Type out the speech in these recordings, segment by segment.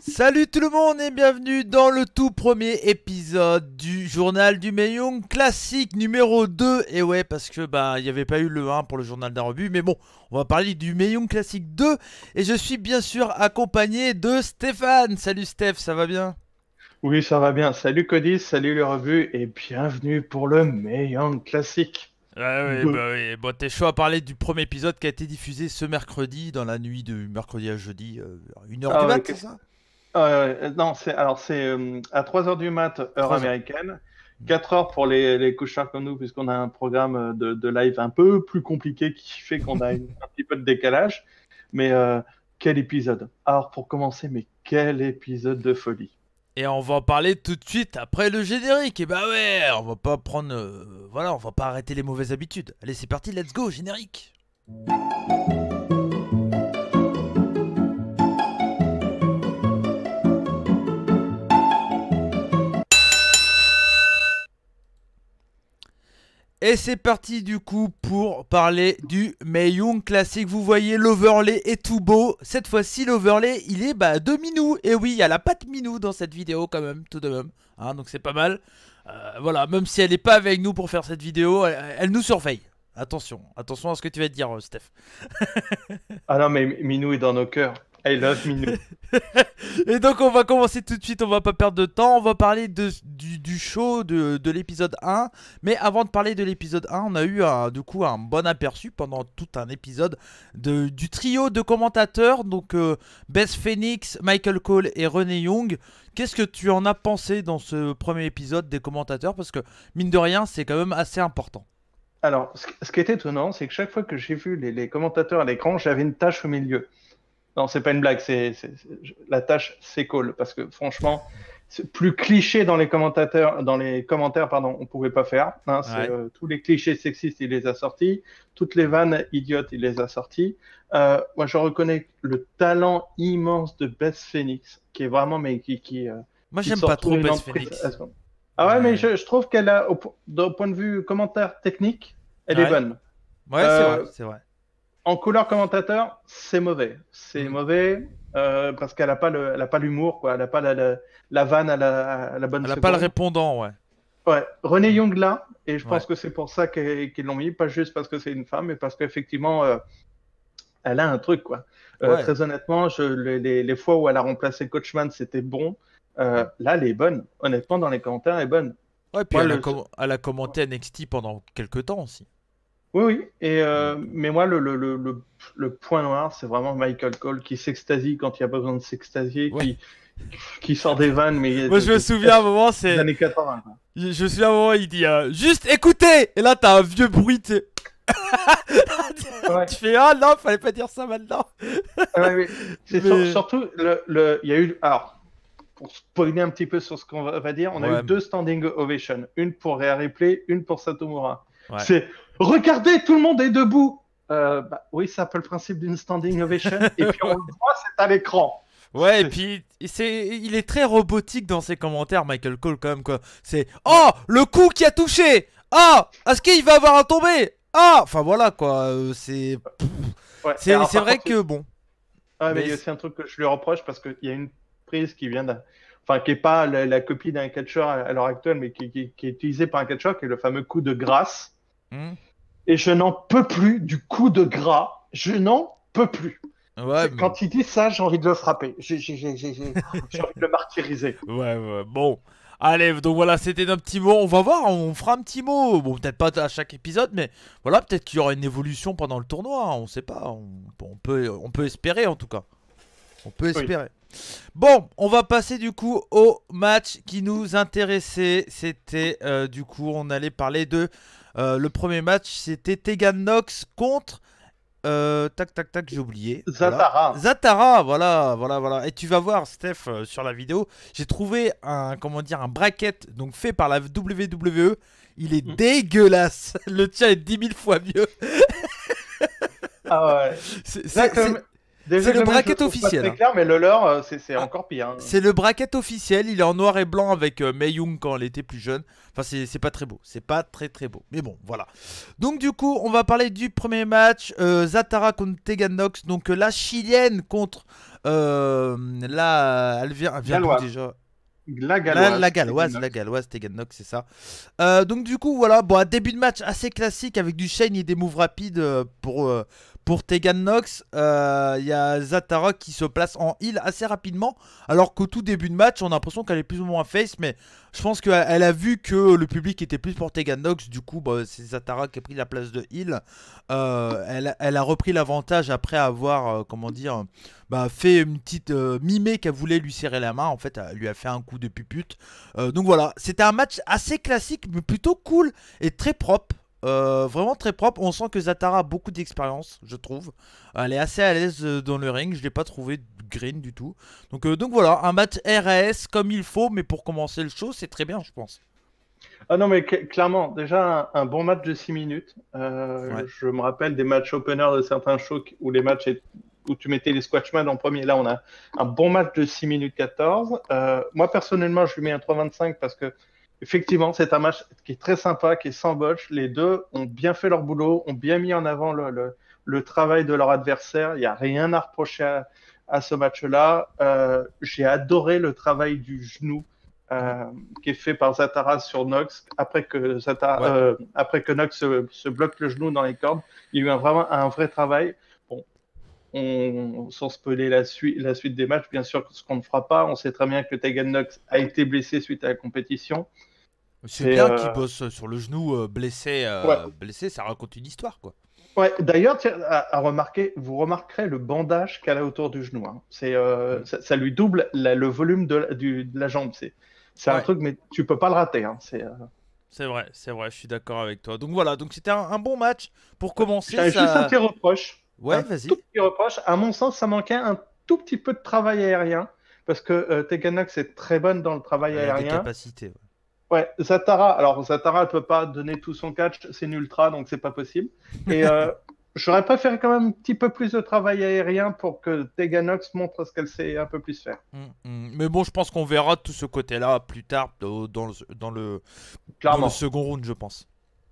Salut tout le monde et bienvenue dans le tout premier épisode du journal du Meiyong classique numéro 2. Et ouais, parce que il n'y avait pas eu le 1 pour le journal d'un rebut, mais bon, on va parler du Meiyong classique 2 et je suis bien sûr accompagné de Stéphane. Salut Steph, ça va bien? Oui, ça va bien. Salut Codis, salut les revues et bienvenue pour le Meiyang Classique Ouais, ouais, 2. bah oui. Bon, t'es chaud à parler du premier épisode qui a été diffusé ce mercredi, dans la nuit de mercredi à jeudi, 1h du Ah ouais, mat, c'est ça? non, c'est à 3 heures du mat, heure 3 heures. américaine, 4 heures pour les couchards comme nous, puisqu'on a un programme de live un peu plus compliqué qui fait qu'on a un petit peu de décalage. Mais quel épisode! Alors pour commencer, mais quel épisode de folie! Et on va en parler tout de suite après le générique. Et bah ouais, on va pas prendre. Voilà, on va pas arrêter les mauvaises habitudes. Allez, c'est parti, let's go, générique. Et c'est parti du coup pour parler du Meiyong classique. Vous voyez, l'overlay est tout beau. Cette fois-ci, l'overlay, il est de Minou. Et oui, il y a la patte Minou dans cette vidéo quand même, tout de même. Hein, donc c'est pas mal. Voilà, même si elle n'est pas avec nous pour faire cette vidéo, elle nous surveille. Attention, attention à ce que tu vas te dire, Steph. Ah non, mais Minou est dans nos cœurs. I love Minou. Et donc on va commencer tout de suite, on va pas perdre de temps, on va parler du show de l'épisode 1. Mais avant de parler de l'épisode 1, on a eu du coup un bon aperçu pendant tout un épisode du trio de commentateurs, donc Beth Phoenix, Michael Cole et René Young. Qu'est-ce que tu en as pensé dans ce premier épisode des commentateurs? Parce que mine de rien, c'est quand même assez important. Alors, ce qui est étonnant, c'est que chaque fois que j'ai vu les commentateurs à l'écran, j'avais une tache au milieu. Non, c'est pas une blague, la tâche c'est cool parce que franchement, c'est plus cliché dans les commentaires, pardon, on pouvait pas faire. Hein, Ouais. tous les clichés sexistes, il les a sortis, toutes les vannes idiotes, il les a sortis. Moi, je reconnais le talent immense de Beth Phoenix, qui est vraiment, mais Moi qui j'aime pas sort trop toujours une Beth entreprise. Phoenix. Ah ouais, mais Ouais. je trouve qu'elle a, d'un point de vue commentaire technique, elle est Ouais. bonne. Ouais, c'est vrai, Euh, c'est vrai. en couleur commentateur, c'est mauvais. C'est Hmm. mauvais parce qu'elle n'a pas elle a pas l'humour, quoi. Elle n'a pas la vanne à la bonne Elle a pas le seconde. répondant, ouais. Ouais, René Hmm. Young là, et je Ouais. pense que c'est pour ça qu'ils l'ont mis, pas juste parce que c'est une femme, mais parce qu'effectivement, elle a un truc, quoi. Ouais. Très honnêtement, les fois où elle a remplacé Coachman, c'était bon. Là, elle est bonne. Honnêtement, dans les commentaires, elle est bonne. Ouais, puis Moi, elle a commenté NXT pendant quelques temps aussi. Oui, oui. Donc, Mais moi, le point noir, c'est vraiment Michael Cole qui s'extasie quand il y a besoin de s'extasier, ouais. qui sort des vannes, mais Moi, je me souviens à un moment, des c'est. années 80. Quoi. Je me souviens à un moment, il dit juste écoutez! Et là, t'as un vieux bruit, tu sais. Ouais, Tu fais ah non, fallait pas dire ça maintenant. ouais, ouais. Mais. Surtout, il y a eu. Alors, pour spoiler un petit peu sur ce qu'on va dire, on a eu Ouais, deux standing ovations. Une pour Rhea Ripley, une pour Satomura. ouais. C'est regardez, tout le monde est debout! Oui, c'est un peu le principe d'une standing ovation. Et puis on le voit, c'est à l'écran. Ouais, et C'est- puis il est très robotique dans ses commentaires, Michael Cole, quand même, quoi. C'est oh, le coup qui a touché! Ah! Est-ce qu'il va avoir un tombé? Ah! Enfin voilà, quoi. Ouais. Et C'est alors, c'est par vrai contre, que bon. ah, mais il Mais. y a aussi un truc que je lui reproche parce qu'il y a une prise qui vient d'un. Enfin, qui n'est pas la copie d'un catcheur à l'heure actuelle, mais qui est utilisée par un catcheur, qui est le fameux coup de grâce. Hmm. Et je n'en peux plus du coup de gras. Je n'en peux plus. Ouais, Quand il dit ça, j'ai envie de le frapper. J'ai envie de le martyriser. ouais, ouais, bon. Allez, donc voilà, c'était un petit mot. On va voir, on fera un petit mot. Bon, peut-être pas à chaque épisode, mais voilà, peut-être qu'il y aura une évolution pendant le tournoi. Hein, on sait pas. On peut espérer en tout cas. On peut Oui. espérer. Bon, on va passer du coup au match qui nous intéressait. C'était du coup, on allait parler de le premier match. C'était Tegan Knox contre tac tac tac, j'ai oublié. Voilà. Zatara. Zatara, voilà, voilà, voilà. Et tu vas voir, Steph, sur la vidéo, j'ai trouvé un, comment dire, un bracket donc fait par la WWE. Il est dégueulasse. Le tien est 10 000 fois mieux. Ah ouais. C'est Là, c'est- quand c'est- même, Déjà, C'est le le mien, je bracket le trouve pas officiel. très Hein. clair, mais le leur, c'est Ah, encore pire. Hein. c'est le bracket officiel. Il est en noir et blanc avec Mei Young quand elle était plus jeune. Enfin, c'est pas très beau. C'est pas très très beau. Mais bon, voilà. Donc, du coup, on va parler du premier match. Zatara contre Tegan Nox. Donc, la chilienne contre elle vient d'où Galloise. déjà? La galloise. La galloise, Tegan Nox, c'est ça. Donc du coup, voilà, bon, un début de match assez classique avec du chain et des moves rapides pour Tegan Nox. Il y a Zatara qui se place en heal assez rapidement, alors qu'au tout début de match, on a l'impression qu'elle est plus ou moins face, mais je pense qu'elle a vu que le public était plus pour Tegan Nox, du coup, bah, c'est Zatara qui a pris la place de heal. Elle a repris l'avantage après avoir, comment dire, bah, fait une petite mimée qu'elle voulait lui serrer la main. En fait, elle lui a fait un coup de pupute. Donc voilà, c'était un match assez classique, mais plutôt cool et très propre. Vraiment très propre. On sent que Zatara a beaucoup d'expérience, je trouve. Elle est assez à l'aise dans le ring. Je l'ai pas trouvé green du tout. Donc voilà, un match RAS comme il faut, mais pour commencer le show, c'est très bien, je pense. Ah non, mais clairement, déjà un bon match de 6 minutes. Ouais. Je me rappelle des matchs opener de certains shows où où tu mettais les squashman en premier. Là, on a un bon match de 6 minutes 14. Moi, personnellement, je lui mets un 3,25 parce que, effectivement, c'est un match qui est très sympa, qui est sans botch. Les deux ont bien fait leur boulot, ont bien mis en avant le travail de leur adversaire. Il n'y a rien à reprocher à ce match-là. J'ai adoré le travail du genou qui est fait par Zatara sur Nox Ouais. après que Nox se bloque le genou dans les cordes. Il y a eu vraiment un vrai travail. Bon, sans spoiler la suite des matchs, bien sûr, ce qu'on ne fera pas. On sait très bien que Tegan Nox a été blessé suite à la compétition. C'est C'est bien qu'il bosse sur le genou ouais. blessé, ça raconte une histoire, quoi. Ouais, d'ailleurs, tiens, à remarquer, vous remarquerez le bandage qu'elle a autour du genou. Hein. Mm. Ça lui double le volume de la jambe. C'est un Ouais. truc, mais tu peux pas le rater. Hein. C'est vrai, je suis d'accord avec toi. Donc voilà, donc c'était un bon match pour commencer. J'avais juste un Ça, petit reproche. ouais, Un tout vas-y. petit reproche. À mon sens, ça manquait un tout petit peu de travail aérien. Parce que Teganax est très bonne dans le travail Elle a des aérien. capacités. Ouais. Ouais, Zatara, alors Zatara, elle peut pas donner tout son catch, c'est une ultra, donc c'est pas possible. Et j'aurais préféré quand même un petit peu plus de travail aérien pour que Teganox montre ce qu'elle sait un peu plus faire. Mais bon, je pense qu'on verra tout ce côté-là plus tard dans le Clairement. second round, je pense.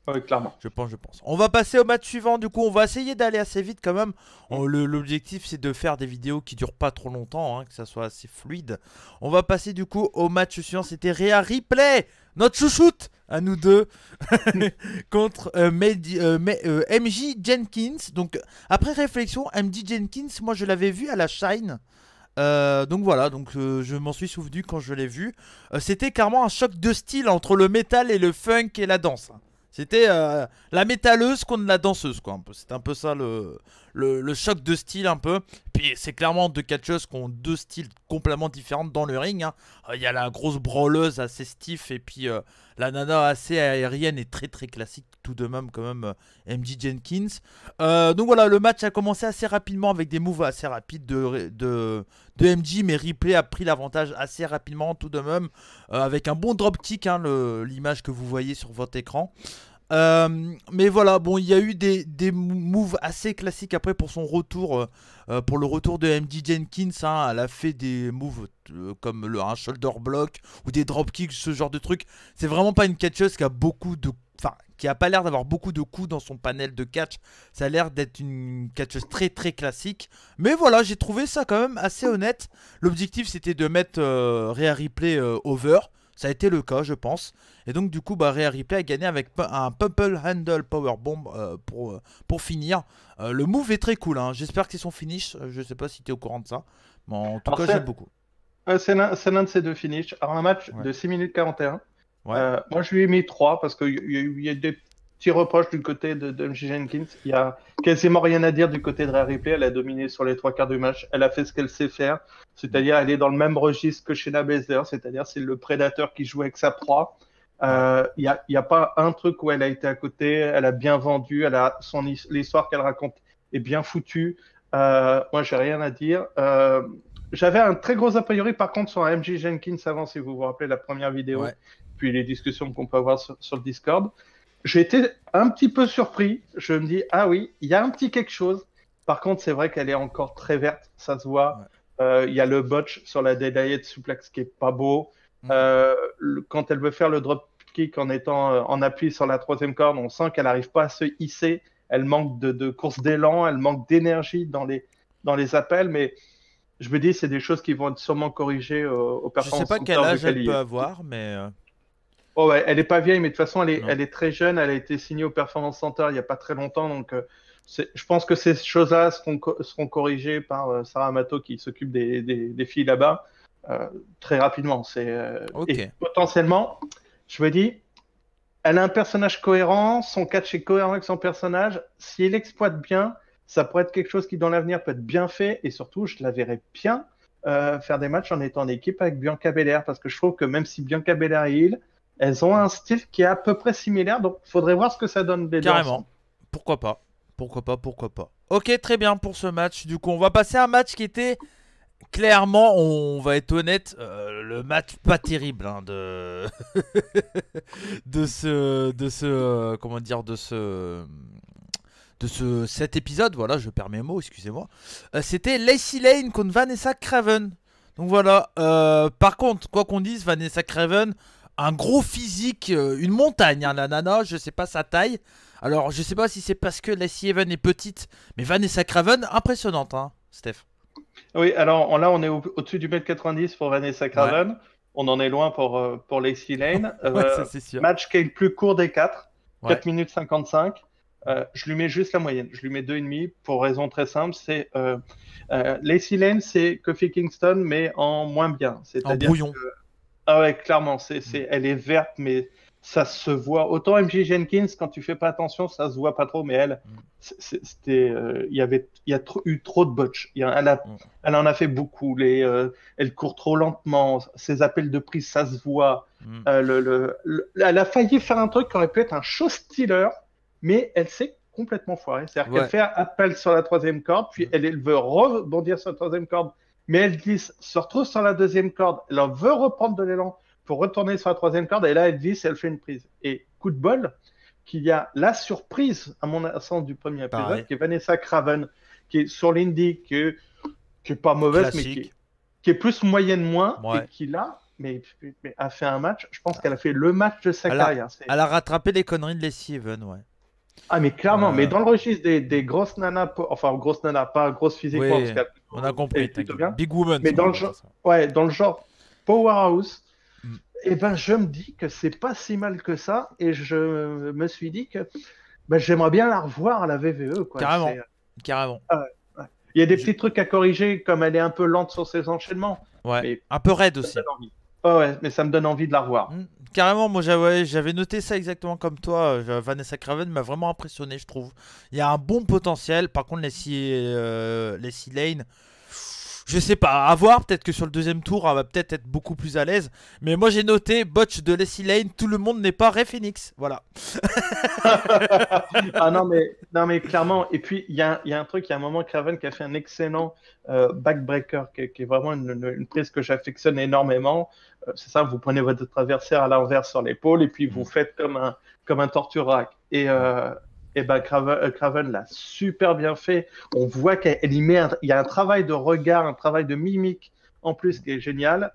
Ouais, clairement. Je pense. On va passer au match suivant. Du coup, on va essayer d'aller assez vite quand même. L'objectif, c'est de faire des vidéos qui durent pas trop longtemps, hein, que ça soit assez fluide. On va passer du coup au match suivant. C'était Rhea Ripley, notre chouchoute, à nous deux, contre MJ Jenkins. Donc, après réflexion, MJ Jenkins, moi je l'avais vu à la Shine. Donc voilà, je m'en suis souvenu quand je l'ai vu. C'était clairement un choc de style entre le métal et le funk et la danse. C'était la métalleuse contre la danseuse, quoi. C'était un peu ça le choc de style, un peu. Puis c'est clairement deux catcheuses qui ont deux styles complètement différents dans le ring. Hein. Il y a la grosse brawleuse assez stiff et puis la nana assez aérienne et très très classique, tout de même, quand même, MJ Jenkins. Donc voilà, le match a commencé assez rapidement avec des moves assez rapides de MJ, mais Ripley a pris l'avantage assez rapidement, tout de même, avec un bon dropkick, hein, l'image que vous voyez sur votre écran. Mais voilà, bon, il y a eu des moves assez classiques après pour son retour, pour le retour de MJ Jenkins. Hein, elle a fait des moves comme un shoulder block ou des dropkicks, ce genre de truc. C'est vraiment pas une catcheuse qui a beaucoup de, enfin, qui a pas l'air d'avoir beaucoup de coups dans son panel de catch. Ça a l'air d'être une catcheuse très très classique. Mais voilà, j'ai trouvé ça quand même assez honnête. L'objectif c'était de mettre Rhea Ripley over. Ça a été le cas, je pense. Et donc, du coup, Rhea Ripley a gagné avec un Pumple Handle Powerbomb pour finir. Le move est très cool. Hein. J'espère que c'est son finish. Je sais pas si tu es au courant de ça. Mais en tout Alors, cas, j'aime beaucoup. c'est l'un de ces deux finishes. Alors, un match Ouais. de 6 minutes 41. Ouais. Moi, je lui ai mis 3 parce qu'il y a des petits reproches du côté de MJ Jenkins. Il y a quasiment rien à dire du côté de Rhea Ripley. Elle a dominé sur les 3 quarts du match. Elle a fait ce qu'elle sait faire. C'est-à-dire, elle est dans le même registre que Shayna Baszler. C'est-à-dire, c'est le prédateur qui joue avec sa proie. Il y a pas un truc où elle a été à côté. Elle a bien vendu. L'histoire qu'elle raconte est bien foutue. Moi, j'ai rien à dire. J'avais un très gros a priori, par contre, sur un MJ Jenkins avant, si vous vous rappelez la première vidéo, Ouais. puis les discussions qu'on peut avoir sur le Discord. J'ai été un petit peu surpris. Je me dis, ah oui, il y a un petit quelque chose. Par contre, c'est vrai qu'elle est encore très verte, ça se voit. Ouais. Il y a le botch sur la Deadlight Suplex qui est pas beau. Mm. Quand elle veut faire le drop kick en étant en appui sur la troisième corde, on sent qu'elle n'arrive pas à se hisser. Elle manque de course d'élan, elle manque d'énergie dans les appels, mais je me dis c'est des choses qui vont être sûrement corrigées au Je sais Performance pas quel Center de âge elle peut Cali. avoir, mais Oh ouais, elle est pas vieille, mais de toute façon, non. elle est très jeune. Elle a été signée au Performance Center il n'y a pas très longtemps. Donc, je pense que ces choses-là seront corrigées par Sarah Amato qui s'occupe des filles là-bas très rapidement. Et Ok. potentiellement, je me dis, elle a un personnage cohérent. Son catch est cohérent avec son personnage. Si elle exploite bien, ça pourrait être quelque chose qui, dans l'avenir, peut être bien fait. Et surtout, je la verrais bien faire des matchs en étant en équipe avec Bianca Belair. Parce que je trouve que même si Bianca Belair est heel, elles ont un style qui est à peu près similaire, donc il faudrait voir ce que ça donne les deux Carrément. ensemble. Pourquoi pas? Pourquoi pas? Pourquoi pas? Ok, très bien pour ce match. Du coup, on va passer à un match qui était clairement, on va être honnête, le match pas terrible hein, de comment dire, cet épisode. Voilà, je perds mes mots, excusez-moi. C'était Lacey Lane contre Vanessa Craven. Donc voilà. Par contre, quoi qu'on dise, Vanessa Craven, un gros physique, une montagne, hein, la nana. Je sais pas sa taille. Alors, je sais pas si c'est parce que Lacey Evans est petite, mais Vanessa Craven, impressionnante, hein, Steph. Oui, alors là, on est au-dessus du mètre 90 pour Vanessa Ouais, Craven. On en est loin pour Lacey Lane. ouais, ça c'est sûr. Match qui est le plus court des quatre, Ouais, 4 minutes 55. Je lui mets juste la moyenne. Je lui mets 2,5 pour raison très simple. Lacey Lane, c'est Kofi Kingston, mais en moins bien. en C'est-à-dire brouillon. ah ouais, clairement, Mm. elle est verte, mais ça se voit. Autant MJ Jenkins, quand tu fais pas attention, ça se voit pas trop, mais elle, Mm. eu trop de botch. Mm. Elle en a fait beaucoup. Elle court trop lentement. Ses appels de prise, ça se voit. Mm. Elle a failli faire un truc qui aurait pu être un show stealer, mais elle s'est complètement foirée. C'est-à-dire qu'elle Ouais. fait un appel sur la troisième corde, puis Mm. elle veut rebondir sur la troisième corde, mais elle glisse, se retrouve sur la deuxième corde, elle en veut reprendre de l'élan pour retourner sur la troisième corde, et là elle glisse et elle fait une prise. Et coup de bol, qu'il y a la surprise, à mon sens, du premier épisode, Pareil. qui est Vanessa Craven, qui est sur l'indie, qui est pas mauvaise, mais Classique. qui est plus moyenne moins, et Ouais. qui là, mais a fait un match, je pense qu'elle a fait le match de sa Elle a, carrière. elle a rattrapé les conneries de Lacey Evans, ouais. Ah, mais clairement, mais Euh, dans le registre des grosses nanas, enfin, grosses nanas, pas grosses physiquement, parce oui, qu'elle on a elle est compris, plutôt t'inquiète. bien, Big Woman, mais on dans va le dire genre, ça. ouais, dans le genre Powerhouse, Mm. eh ben, je me dis que c'est pas si mal que ça, et je me suis dit que ben, j'aimerais bien la revoir à la VVE, quoi. Carrément. Carrément. Ah ouais, ouais. Il y a des Je- petits trucs à corriger, comme elle est un peu lente sur ses enchaînements, Ouais. mais Un peu raide ça me aussi. donne envie. Ah ouais, mais ça me donne envie de la revoir. Carrément, moi j'avais noté ça exactement comme toi. Vanessa Craven m'a vraiment impressionné, je trouve. Il y a un bon potentiel. Par contre, Lacey Lane, je sais pas, à voir. Peut-être que sur le deuxième tour, elle va peut-être être beaucoup plus à l'aise. Mais moi j'ai noté botch de Lacey Lane. Tout le monde n'est pas Ray Phoenix. Voilà. Ah non, mais clairement. Et puis, il y a un truc, il y a un moment, Craven qui a fait un excellent backbreaker, qui est vraiment une prise que j'affectionne énormément. C'est ça, vous prenez votre adversaire à l'envers sur l'épaule et puis vous Mm. faites comme un torture rack. Ouais. Et ben Craven l'a super bien fait. On voit il y a un travail de regard, un travail de mimique en plus qui est génial.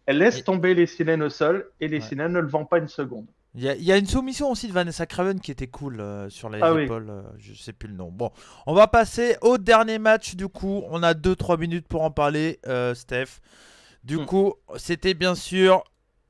Elle laisse Et- tomber les sirènes au sol et les ouais. sirènes ne le vend pas une seconde. Il y a une soumission aussi de Vanessa Craven qui était cool sur les Ah oui. épaules. Je sais plus le nom. Bon, on va passer au dernier match du coup. On a 2-3 minutes pour en parler, Steph. Du Hmm. coup, c'était bien sûr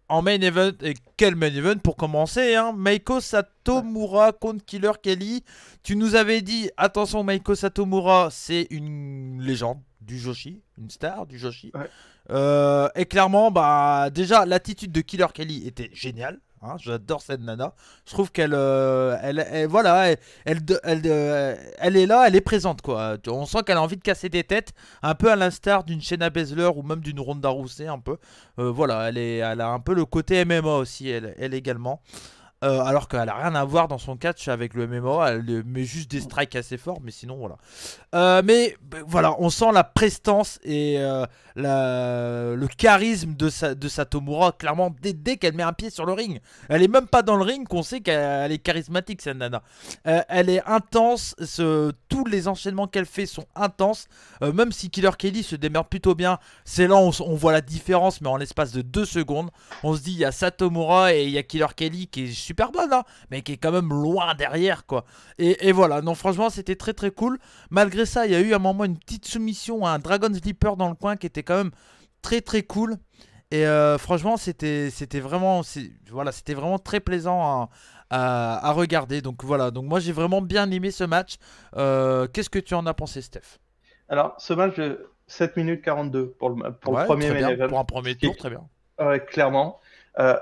en main event. Et quel main event pour commencer, hein? Meiko Satomura contre Killer Kelly. Tu nous avais dit, attention, Meiko Satomura, c'est une légende du Joshi, une star du Joshi. Ouais. Et clairement, bah déjà, l'attitude de Killer Kelly était géniale. Hein, j'adore cette nana. Je trouve voilà, elle est là, elle est présente quoi. On sent qu'elle a envie de casser des têtes, un peu à l'instar d'une Shayna Baszler ou même d'une Ronda Rousey un peu. Voilà, elle a un peu le côté MMA aussi, elle également. alors qu'elle a rien à voir dans son catch avec le MMA, elle met juste des strikes assez forts, mais sinon voilà. Mais voilà, on sent la prestance et le charisme de Satomura, clairement, dès qu'elle met un pied sur le ring. Elle est même pas dans le ring qu'on sait qu'elle est charismatique, cette nana. Elle est intense, tous les enchaînements qu'elle fait sont intenses, même si Killer Kelly se démerde plutôt bien. C'est là on voit la différence, mais en l'espace de 2 secondes, on se dit il y a Satomura et il y a Killer Kelly qui est super bonne, hein, mais qui est quand même loin derrière, quoi. Et voilà, non, franchement, c'était très très cool. Malgré ça, il y a eu à un moment une petite soumission à un Dragon Sleeper dans le coin qui était quand même très très cool. Et franchement, c'était vraiment, voilà, c'était vraiment très plaisant à regarder. Donc voilà, donc moi j'ai vraiment bien aimé ce match. Qu'est-ce que tu en as pensé, Steph? Alors, ce match de 7 minutes 42 pour le Ouais, premier très main bien. event. Pour un premier Ce qui tour, est- très bien. Ouais, clairement.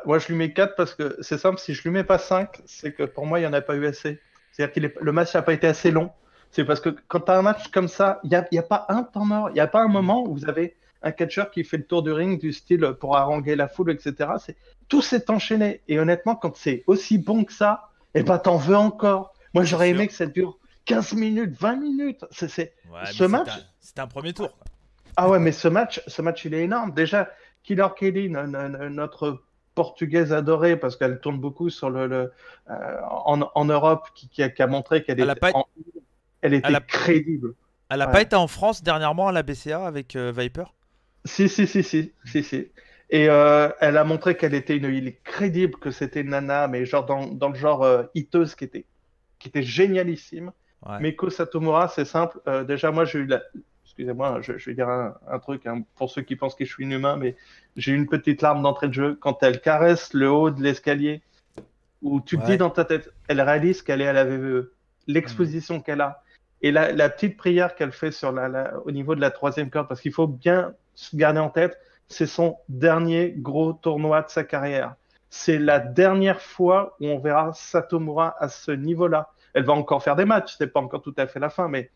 Moi, je lui mets 4 parce que c'est simple, si je lui mets pas 5, c'est que pour moi, il n'y en a pas eu assez. C'est-à-dire que le match n'a pas été assez long. C'est parce que quand tu as un match comme ça, il y a pas un temps mort, il n'y a pas un Mm. moment où vous avez un catcheur qui fait le tour du ring du style pour haranguer la foule, etc. Tout s'est enchaîné. Et honnêtement, quand c'est aussi bon que ça, eh ben, t'en veux encore. Moi, C'est j'aurais sûr. aimé que ça dure 15 minutes, 20 minutes. Ouais, Ce mais match, c'était un premier tour, quoi. ah ouais, mais ce match, il est énorme. Déjà, Killer Kelly, notre portugaise adorée, parce qu'elle tourne beaucoup en Europe, qui a montré qu'elle Elle a était, pas, elle elle était a, crédible. elle a pas Ouais. été en France dernièrement à la BCA avec Viper. Si, si, si, si, si, si. Et elle a montré qu'elle était il est crédible, que c'était une nana, mais genre dans le genre hiteuse qui était génialissime. Ouais. Meiko Satomura, c'est simple. Déjà, moi, j'ai eu la. Excusez-moi, je vais dire un truc hein, pour ceux qui pensent que je suis inhumain, mais j'ai eu une petite larme d'entrée de jeu quand elle caresse le haut de l'escalier, où tu te dis Ouais. dans ta tête, elle réalise qu'elle est à la VVE, Mm. l'exposition qu'elle a, et la petite prière qu'elle fait au niveau de la troisième corde, parce qu'il faut bien se garder en tête, c'est son dernier gros tournoi de sa carrière. C'est la dernière fois où on verra Satomura à ce niveau-là. Elle va encore faire des matchs, c'est pas encore tout à fait la fin, mais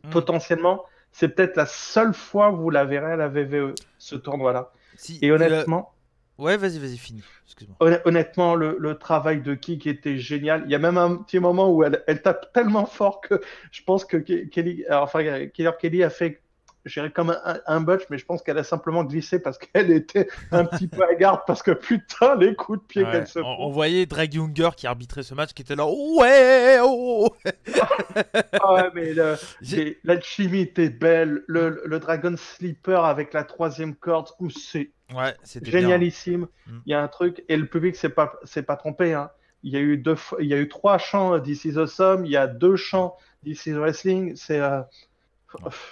Mm. potentiellement, c'est peut-être la seule fois où vous la verrez à la VVE, ce tournoi-là. Si, Et honnêtement, ouais, vas-y, finis. Excuse-moi. honnêtement, le travail de Kik était génial. Il y a même un petit moment où elle tape tellement fort que je pense que Kelly, enfin, Killer Kelly a fait, je dirais comme un botch, mais je pense qu'elle a simplement glissé parce qu'elle était un petit peu à garde parce que putain, les coups de pied Ouais. qu'elle se On prend. voyait Drake Younger qui arbitrait ce match qui était là. Ouais, oh, oh. Ah ouais, mais J'ai- l'alchimie était belle. Mm. Le Dragon Sleeper avec la troisième corde, c'est Ouais, c'était bien. génialissime. Mm. Il y a un truc, et le public s'est pas trompé, hein. Il y a eu il y a eu 3 chants This is Awesome, il y a 2 chants This is Wrestling. Ouais.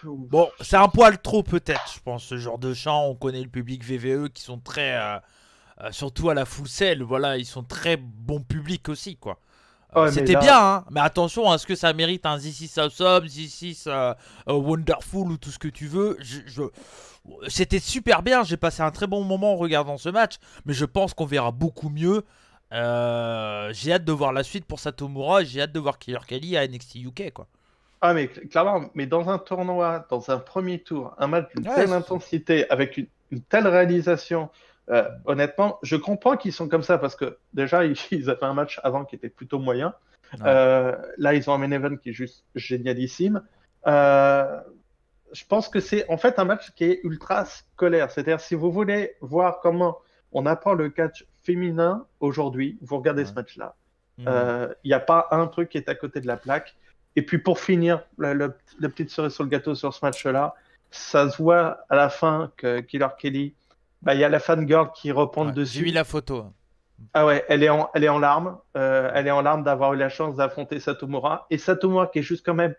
Bon, c'est un poil trop peut-être, je pense, ce genre de chant. On connaît le public VVE qui sont très, surtout à la Full Sail, voilà, ils sont très bon public aussi, quoi. Ouais, mais C'était bien, là, hein, mais attention, est-ce que ça mérite un This is Awesome, This is Wonderful ou tout ce que tu veux. C'était super bien, j'ai passé un très bon moment en regardant ce match, mais je pense qu'on verra beaucoup mieux. J'ai hâte de voir la suite pour Satomura et j'ai hâte de voir Killer Kelly à NXT UK, quoi. ah, mais clairement, mais dans un tournoi, dans un premier tour, un match d'une Ouais, telle intensité, avec une telle réalisation, honnêtement, je comprends qu'ils sont comme ça parce que déjà, ils avaient un match avant qui était plutôt moyen. ouais. Là, ils ont un main event qui est juste génialissime. Euh, je pense que c'est en fait un match qui est ultra scolaire. C'est-à-dire, si vous voulez voir comment on apprend le catch féminin aujourd'hui, vous regardez ce Ouais. match-là. Hmm. Il n'y a pas un truc qui est à côté de la plaque. Et puis pour finir, la petite cerise sur le gâteau sur ce match-là, ça se voit à la fin que Killer Kelly, bah, il y a la fangirl qui reprend Ouais, j'ai mis dessus. la photo. Ah ouais, elle est en larmes. Elle est en larmes d'avoir eu la chance d'affronter Satomura. Et Satomura qui est juste quand même,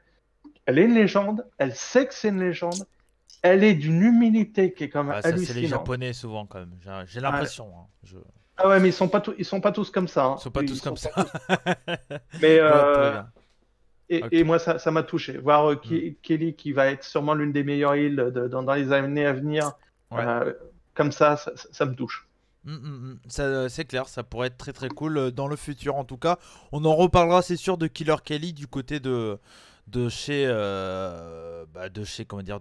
elle est une légende. Elle sait que c'est une légende. Elle est d'une humilité qui est quand même Ouais, ça, c'est les hallucinante. Japonais souvent, quand même. J'ai Ouais. l'impression, hein. Ah ouais, mais ils sont pas tous comme ça, Ils hein. sont pas Ils tous comme sont ça. pas tous. Mais Je vois très bien. et Ok. moi, ça m'a touché. Voir Hmm. Kelly, qui va être sûrement l'une des meilleures heals dans les années à venir, Ouais. euh, comme ça me touche. C'est clair, ça pourrait être très très cool dans le futur en tout cas. On en reparlera, c'est sûr, de Killer Kelly du côté de chez comment dire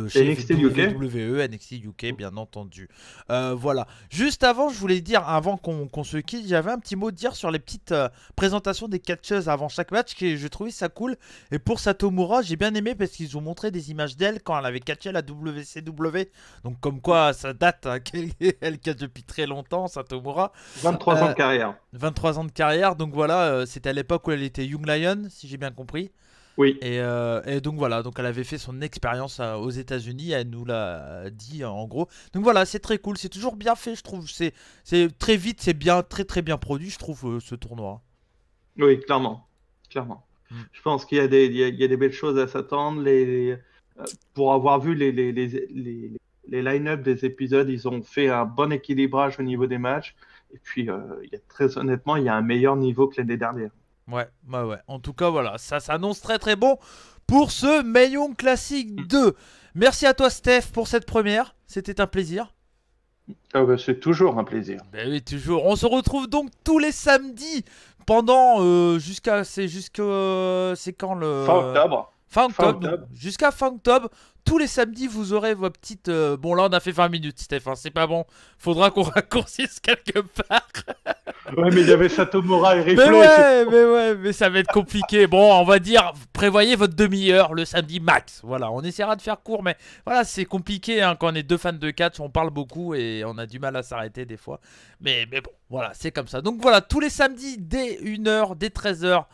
chez NXT UK. WWE, NXT UK bien entendu. Voilà. Juste avant, je voulais dire avant qu'on se quitte, j'avais un petit mot à dire sur les petites présentations des catcheuses avant chaque match que je trouvais ça cool. Et pour Satomura, j'ai bien aimé parce qu'ils ont montré des images d'elle quand elle avait catché la WCW. Donc comme quoi ça date, hein, elle catch depuis très longtemps, Satomura. 23 ans de carrière. 23 ans de carrière, donc voilà, c'était à l'époque où elle était Young Lion, si j'ai bien compris. Oui. Et donc voilà, donc elle avait fait son expérience aux États-Unis, elle nous l'a dit en gros. Donc voilà, c'est très cool, c'est toujours bien fait, je trouve. C'est très vite, c'est bien, très très bien produit, je trouve, ce tournoi. Oui, clairement. Clairement. Mm. Je pense qu'il y a des belles choses à s'attendre. Pour avoir vu les line-up des épisodes, ils ont fait un bon équilibrage au niveau des matchs. Et puis, très honnêtement, il y a un meilleur niveau que l'année dernière. Ouais, ouais. En tout cas, voilà, ça s'annonce très très bon pour ce Mae Young Classic 2. Merci à toi, Steph, pour cette première. C'était un plaisir. Ah bah, c'est toujours un plaisir. Ben oui, toujours. On se retrouve donc tous les samedis pendant c'est quand le Fin octobre. Fin octobre. octobre. Donc, jusqu'à fin octobre, tous les samedis, vous aurez vos petites. Bon, là, on a fait 20 minutes, Steph. Hein, c'est pas bon. Faudra qu'on raccourcisse quelque part. Ouais, mais il y avait Satomura et Ripley. Mais ça va être compliqué. Bon, on va dire, prévoyez votre demi-heure le samedi max. Voilà, on essaiera de faire court, mais voilà, c'est compliqué hein, quand on est deux fans de catch, on parle beaucoup et on a du mal à s'arrêter des fois. Mais bon, voilà, c'est comme ça. Donc voilà, tous les samedis dès 1h, dès 13h,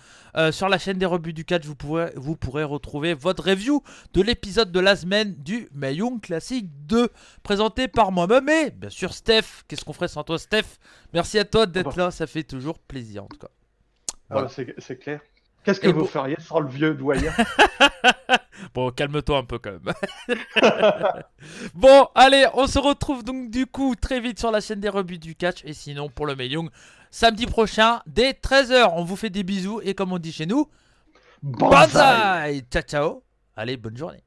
sur la chaîne des rebuts du catch, vous pourrez retrouver votre review de l'épisode de la semaine du Mae Young Classic 2, présenté par moi-même et bien sûr Steph. Qu'est-ce qu'on ferait sans toi, Steph? Merci à toi d'être là, ça fait toujours plaisir en tout cas. Voilà. C'est clair. Qu'est-ce que vous feriez sans le vieux doyen? Bon, calme-toi un peu quand même. Bon, allez, on se retrouve donc du coup très vite sur la chaîne des rebuts du catch. Et sinon, pour le Mae Young, samedi prochain, dès 13h. On vous fait des bisous. Et comme on dit chez nous, Banzai! Ciao, ciao. Allez, bonne journée.